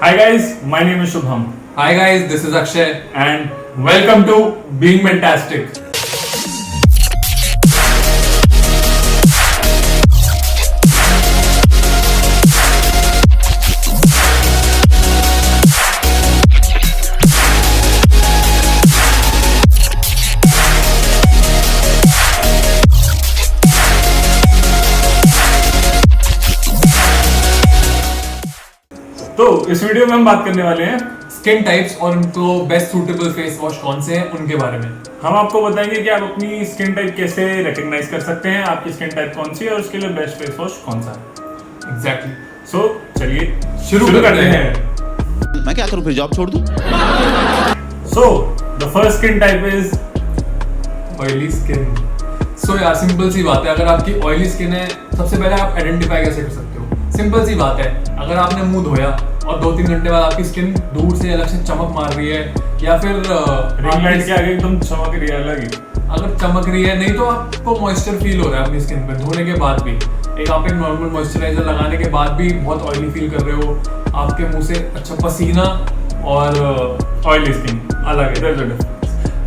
Hi guys, my name is Shubham Hi guys, this is Akshay. and welcome to Being Fantastic. तो इस video में हम बात करने वाले हैं, स्किन टाइप्स और उनको बेस्ट सूटेबल फेस वॉश कौन से हैं उनके बारे में। हम आपको बताएंगे कि आप अपनी स्किन टाइप कैसे रिकॉग्नाइज कर सकते हैं, आपकी स्किन टाइप कौन सी है और उसके लिए बेस्ट फेस वॉश कौन सा है। एग्जैक्टली। सो चलिए शुरू करते हैं। मैं क्या करूं फिर, जॉब छोड़ दूं? So the first skin type is oily skin. So यार सिंपल सी बात है, अगर आपकी ऑयली स्किन है सबसे पहले आप आइडेंटिफाई कैसे कर सकते हो? सिंपल सी बात है, अगर आपने मुंह धोया और 2-3 घंटे बाद आपकी स्किन दूर से अलग से चमक मार रही है या फिर रिंग लाइट के आगे एकदम चमक रही है अलग ही, अगर चमक रही है, नहीं तो आपको मॉइस्चर फील हो रहा है अपनी स्किन पे धोने के बाद भी, आप एक नॉर्मल मॉइस्चराइजर लगाने के बाद भी बहुत ऑयली फील कर रहे हो, आपके मुंह से अच्छा पसीना और ऑयली स्किन अलग है।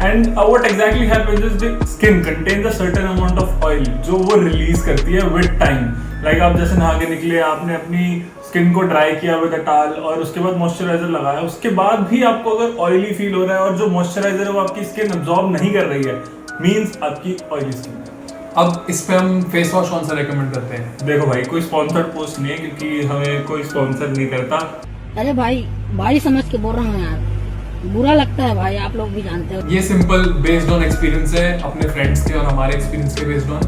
And what exactly happens is the skin contains a certain amount of oil जो वो रिलीज करती है with time। Like आप जैसे नहा के निकले, आपने अपनी स्किन को ड्राई किया विद अ टॉवल और उसके बाद मॉइस्चराइजर लगाया, उसके बाद भी आपको अगर ऑयली फील हो रहा है और जो मॉइस्चराइजर है वो आपकी स्किन अब्सॉर्ब नहीं कर रही है, मींस आपकी ऑयली स्किन है। अब इस पे हम फेस वॉश कौन सा रेकमेंड करते हैं? देखो भाई, कोई स्पॉन्सर्ड पोस्ट नहीं है क्योंकि हमें कोई स्पॉन्सर नहीं करता। अरे भाई समझ के बोल रहा हूँ यार, बुरा लगता है भाई, आप लोग भी जानते हो। ये सिंपल बेस्ड ऑन एक्सपीरियंस है अपने फ्रेंड्स के और हमारे एक्सपीरियंस के based on.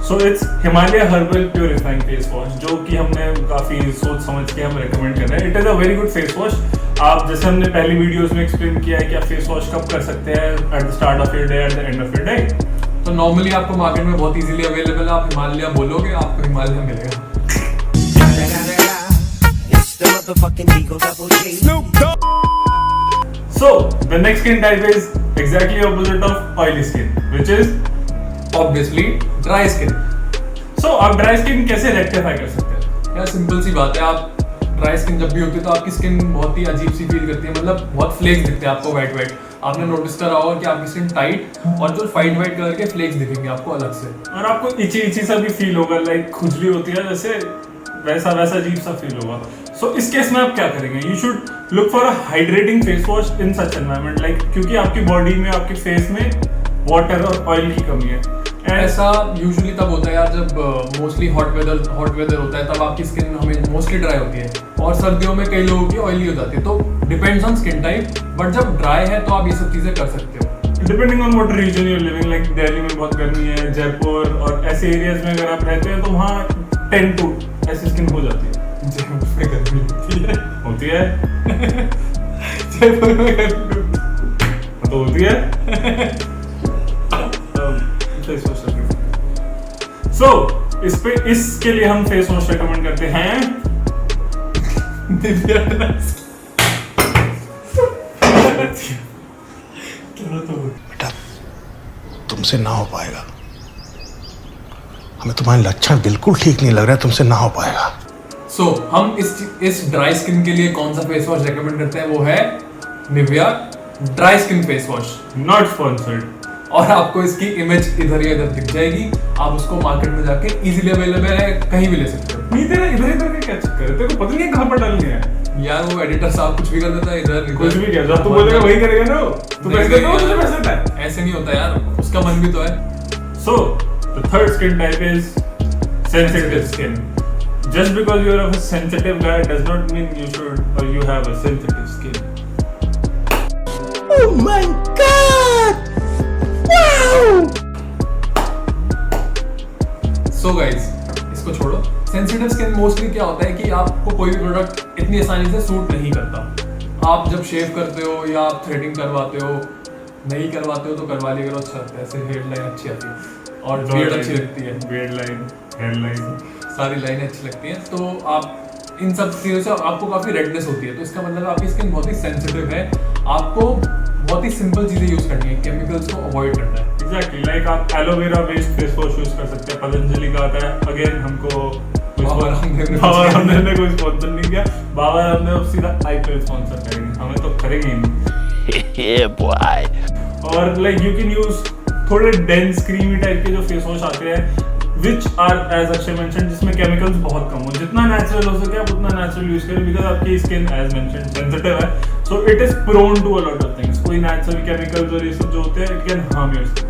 So it's Himalaya herbal purifying face wash, जो कि हमने काफी सोच समझ के हम रेकमेंड कर रहे हैं। It is a very good face wash. आप जैसे हमने पहली वीडियोस में एक्सप्लेन किया है कि आप फेस वॉश कब कर सकते हैं, at the start of your day, at the end of your day. तो नॉर्मली आपको मार्केट में बहुत इजीली अवेलेबल है, आप हिमालय बोलोगे आपको हिमालय मिलेगा। So the next skin type is exactly opposite of oily skin, which is obviously dry skin. so आप ड्राई स्किन कैसे रेक्टिफाई कर सकते हैं? यार सिंपल सी बात है, आप ड्राई स्किन जब भी होती है तो आपकी स्किन बहुत ही अजीब सी फील करती है, मतलब बहुत फ्लेक्स दिखते हैं आपको वाइट वाइट। आपने नोटिस करा होगा कि आपकी स्किन टाइट और जो वाइट वाइट कलर के फ्लेक्स दिखेंगे आपको अलग से, और आपको इची सा भी फील होगा, लाइक खुजली होती है जैसे, वैसा अजीब सा फील होगा। सो इस केस में आप क्या करेंगे? You should look for a hydrating face wash in such environment, like क्योंकि आपकी बॉडी में, आपके फेस में वाटर और ऑयल की कमी है। ऐसा यूजुअली तब होता है यार जब मोस्टली हॉट वेदर होता है, तब आपकी स्किन हमें मोस्टली ड्राई होती है और सर्दियों में कई लोगों की ऑयली हो जाती है। तो depends on skin type, but जब ड्राई है तो आप ये सब चीजें कर सकते हो। Depending on what region you are living, like Delhi में बहुत गर्मी है, जयपुर और ऐसे एरियाज में अगर आप रहते हैं तो वहाँ 10 to ऐसी स्किन हो जाती है। जयपुर में गर्मी होती है जयपुर में गर्मी तो होती है। फेस वॉश सो इसके लिए हम फेस वॉश रेकमेंड करते हैं दिव्या। बेटा, तुमसे ना हो पाएगा। हमें तुम्हारे लक्षण बिल्कुल ठीक नहीं लग रहा है, तुमसे ना हो पाएगा। सो हम इस ड्राई स्किन के लिए कौन सा फेस वॉश रेकमेंड करते हैं? वो है Nivea dry skin face wash, not sponsored. और आपको इसकी इमेज इधर या इधर दिख जाएगी, आप उसको मार्केट में जाके इजीली अवेलेबल है, कहीं भी ले सकते हो। नहीं तेरा इधर के क्या चक्कर है? तेरे को पता नहीं है कहाँ पर डालनी है यार वो एडिटर साहब कुछ भी कर देता है, इधर कुछ भी क्या, जब तू बोलेगा वही करेगा ना। तू पैसे देता है, तुझे पैसे देता है। ऐसे नहीं होता यार, उसका मन भी तो है। So the third skin type is sensitive skin. Just because you are a sensitive guy does not mean you should or you have a sensitive skin. Oh my God! Wow! So guys, इसको छोड़ो। Sensitive skin mostly क्या होता है कि आपको कोई भी product इतनी आसानी से सूट नहीं करता। आप जब शेव करते हो या आप थ्रेडिंग करवाते हो, नहीं करवाते हो तो करवा लिया करो, अच्छा लगता है, ऐसे हेयर लाइन अच्छी आती है और बियर्ड अच्छी लगती है, बियर्ड लाइन, हेयर लाइन, सारी लाइनें अच्छी लगती हैं। तो आप इन सब चीज़ों से आपको काफ़ी रेडनेस होती है, तो इसका मतलब आपकी स्किन बहुत ही सेंसिटिव है। आपको बहुत ही सिंपल चीज़ें यूज़ करनी है, केमिकल्स को अवॉइड करना है। एग्जैक्टली, लाइक आप aloe vera based face wash use कर सकते हैं, पतंजलि का आता है। अगेन हमको बाबा रामदेव ने बाबा रामदेव ने कोई स्पॉन्सर नहीं किया। बाबा रामदेव सीधा IPL स्पॉन्सर करेंगे, हमें तो करेंगे ही नहीं। और लाइक यू कैन यूज थोड़े डेंस क्रीमी टाइप के जो फेस वॉश आते हैं which are as Akshay mentioned जिसमें केमिकल्स बहुत कम हो, जितना नेचुरल हो सके आप उतना नेचुरल यूज करें बिकॉज आपकी स्किन as mentioned सेंसिटिव है, so it is prone to a lot of things। कोई नेचुरल केमिकल्स और ये सब जो होते हैं it can harm your skin।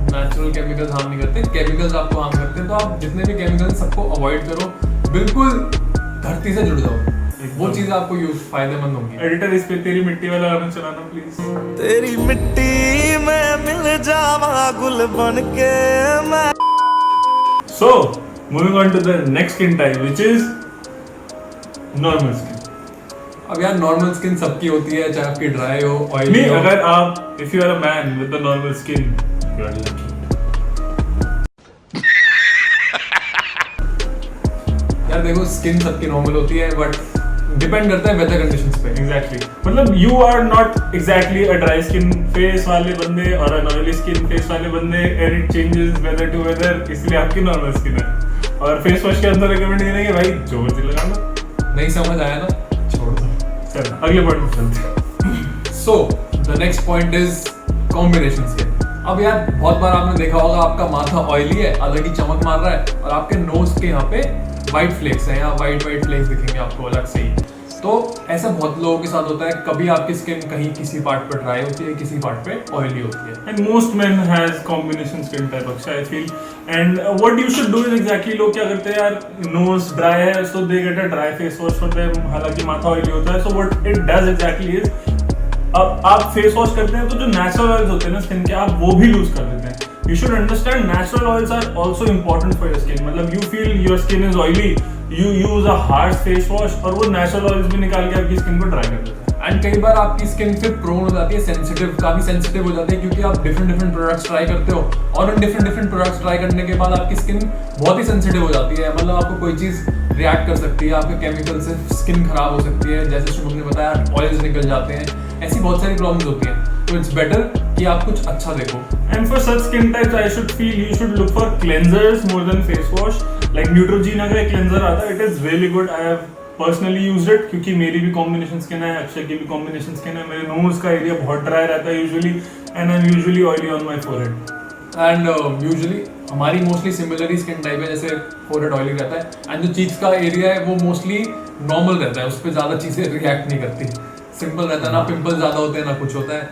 Natural chemicals harm नहीं करते, केमिकल्स आपको हार्म करते हैं, तो आप जितने भी केमिकल्स सबको अवॉइड करो, बिल्कुल धरती से जुड़ जाओ, वो चीज आपको यूज फायदेमंद होगी। एडिटर इस पे तेरी मिट्टी वाला गाना चलाना प्लीज। तेरी मिट्टी में मिल जावा गुल बन के मैं। So moving on to the next skin type which is normal skin। अब यार नॉर्मल स्किन सबकी होती है, चाहे आपकी ड्राई हो, ऑयली नहीं, हो। अगर आप if you are a man with a normal skin you are lucky। यार देखो स्किन सबकी नॉर्मल होती है बट डिपेंड करता है वेदर कंडीशंस पे। Exactly। मतलब you are not exactly a dry skin face वाले बंदे और an oily skin face वाले बंदे and it changes weather to weather, इसलिए आपकी normal skin है। और फेस वॉश के अंदर रिकमेंड करेंगे भाई जो मर्जी लगा लो। नहीं समझ आया ना, छोड़ दो। चलो अगले पॉइंट पे चलते हैं। So the next point is combination skin. अब यार बहुत बार आपने देखा होगा आपका माथा ऑयली है, अलग ही चमक मार रहा है, और आपके नोज के यहाँ पे व्हाइट फ्लेक्स हैं, यहाँ व्हाइट फ्लेक्स दिखेंगे आपको अलग से ही। तो ऐसा बहुत लोगों के साथ होता है, कभी आपकी स्किन कहीं किसी पार्ट पे ड्राई होती है, किसी पार्ट पे ऑयली होती है। And most men has combination skin type Akshay I feel। And what you should do is exactly लोग क्या करते हैं यार, nose dry है so they get a dry face wash for them, हालांकि माथा ऑयली होता है। So what it does exactly is अब आप फेस वॉश करते हैं तो जो नेचुरल ऑयल्स होते हैं ना स्किन के, आप वो भी लूज कर देते हैं। You should understand natural oils are also important for your skin। मतलब you feel your skin is oily, you use a harsh face wash और वो natural oils भी निकाल के आपकी स्किन को ड्राई कर देता है। एंड कई बार आपकी स्किन फिर प्रोन हो जाती है, सेंसिटिव, काफी सेंसिटिव हो जाती है, क्योंकि आप डिफरेंट प्रोडक्ट्स ट्राई करते हो, और उन डिफरेंट प्रोडक्ट्स ट्राई करने के बाद आपकी स्किन बहुत ही सेंसिटिव हो जाती है। मतलब आपको कोई चीज रिएक्ट कर सकती है, आपके केमिकल से स्किन खराब हो सकती है, जैसे शुभम ने बताया ऑयल्स निकल जाते हैं, ऐसी बहुत सारी प्रॉब्लम्स होती हैं। तो इट्स बेटर कि आप कुछ अच्छा देखो। And for such skin types, I should feel you should look for cleansers more than face wash। Like Neutrogena का एक cleanser आता है, it is really good। I have personally used it क्योंकि मेरी भी combination skin है, अक्षय की भी combination skin है, मेरे nose का एरिया बहुत ड्राई रहता है usually, and I'm usually oily on my forehead। And usually हमारी मोस्टली सिमिलर ही स्किन टाइप है, जैसे फोरहेड ऑयली रहता है, एंड जो चीक्स का एरिया है वो मोस्टली नॉर्मल रहता है, उस पर ज़्यादा चीज़ें रिएक्ट नहीं करती, सिंपल रहता है, ना पिंपल ज़्यादा होते हैं ना कुछ होता है।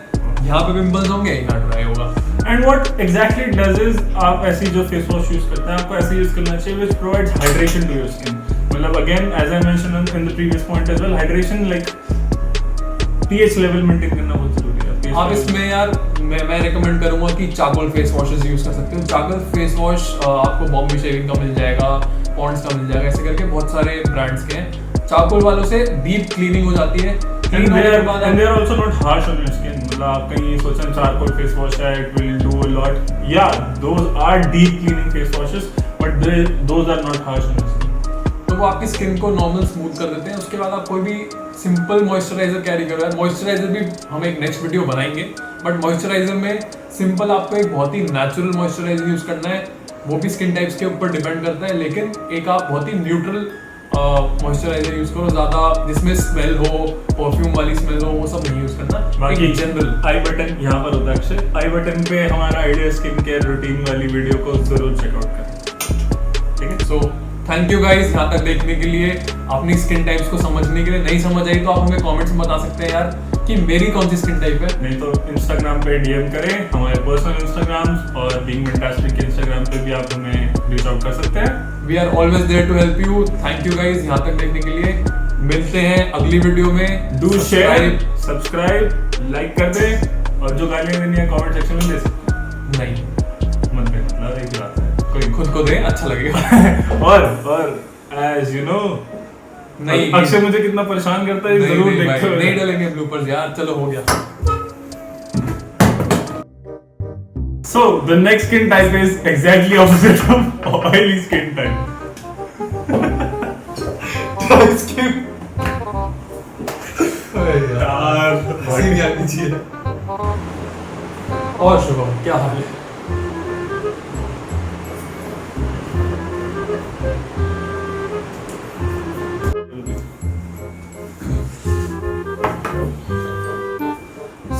यहाँ पे पिंपल्स होंगे, यहाँ ड्राई होगा। And what exactly it does is आप ऐसी जो फेस वॉश यूज करते हैं आपको ऐसे यूज करना चाहिए which provides hydration to your skin। मतलब again as I mentioned in the previous point as well, hydration like pH level maintain करना बहुत जरूरी है। pH आप level। इसमें यार मैं रिकमेंड करूंगा कि चारकोल फेस वॉशेस यूज कर सकते हो। चारकोल फेस वॉश आपको बॉम्बे शेविंग का मिल जाएगा, पॉन्ड्स का मिल जाएगा, ऐसे करके बहुत सारे ब्रांड्स के हैं। चारकोल वालों से डीप क्लीनिंग हो जाती है, And they are also not harsh on your skin। मतलब आप कहीं ये सोचें चारकोल फेस वॉश है it will do a lot। Yeah, those are deep cleaning face washes, but those are not harsh on your skin। तो वो आपकी skin को नॉर्मल स्मूथ कर देते हैं। उसके बाद आप कोई भी सिंपल मॉइस्चराइजर कैरी करो। यार मॉइस्चराइजर भी हम एक नेक्स्ट वीडियो बनाएंगे, बट मॉइस्चराइजर में सिंपल आपको एक बहुत ही नेचुरल मॉइस्चराइजर यूज करना है, वो भी स्किन टाइप्स के ऊपर डिपेंड करता है, लेकिन एक आप बहुत ही न्यूट्रल मॉइस्चराइजर यूज करो, ज्यादा जिसमें स्मेल हो, परफ्यूम वाली स्मेल हो, वो सब नहीं यूज करना। बाकी जनरल आई बटन यहाँ पर होता है अक्षय, आई बटन पे हमारा आइडिया स्किन केयर रूटीन वाली वीडियो को जरूर चेकआउट करें। ठीक है, सो थैंक यू गाइस यहाँ तक देखने के लिए, अपनी स्किन टाइप्स को समझने के लिए। नहीं समझ आई तो आप हमें कमेंट्स में बता सकते हैं यार कि मेरी कौन सी स्किन टाइप है। नहीं तो इंस्टाग्राम पे डीएम करें, हमारे पर्सनल इंस्टाग्राम्स और बीइंग फैंटास्टिक के इंस्टाग्राम पे भी आप हमें रीच आउट कर सकते हैं। We are always there to help you. Thank you guys यहाँ तक देखने के लिए। मिलते हैं अगली वीडियो में। डू शेयर, सब्सक्राइब, लाइक कर दें, और जो गालियां देनी है कमेंट सेक्शन में दे सकते हैं। नहीं, मत देना, मतलब एक ही बात है, कोई खुद को दे, अच्छा लगेगा। और एज यू नो, नहीं अक्षय मुझे कितना परेशान करता है, नहीं, जरूर नहीं, देखते भाई, नहीं हुए। डालेंगे ब्लूपर्स यार, चलो हो गया। So the next skin type is exactly opposite of oily skin type। Dry skin। यार हंसी आनी चाहिए। और शुभम क्या हाल है?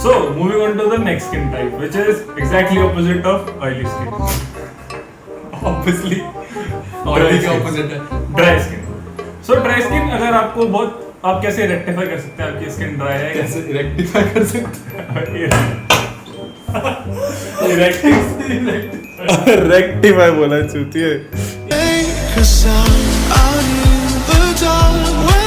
So moving on to the next skin type, which is exactly opposite of oily skin. Obviously oily के opposite है। Dry skin. So dry skin अगर आपको बहुत, आप कैसे रेक्टिफाई कर सकते हैं आपकी स्किन ड्राई है? कैसे रेक्टिफाई कर सकते रेक्टिफाई बोला चूती है। Cause I'm out in the dark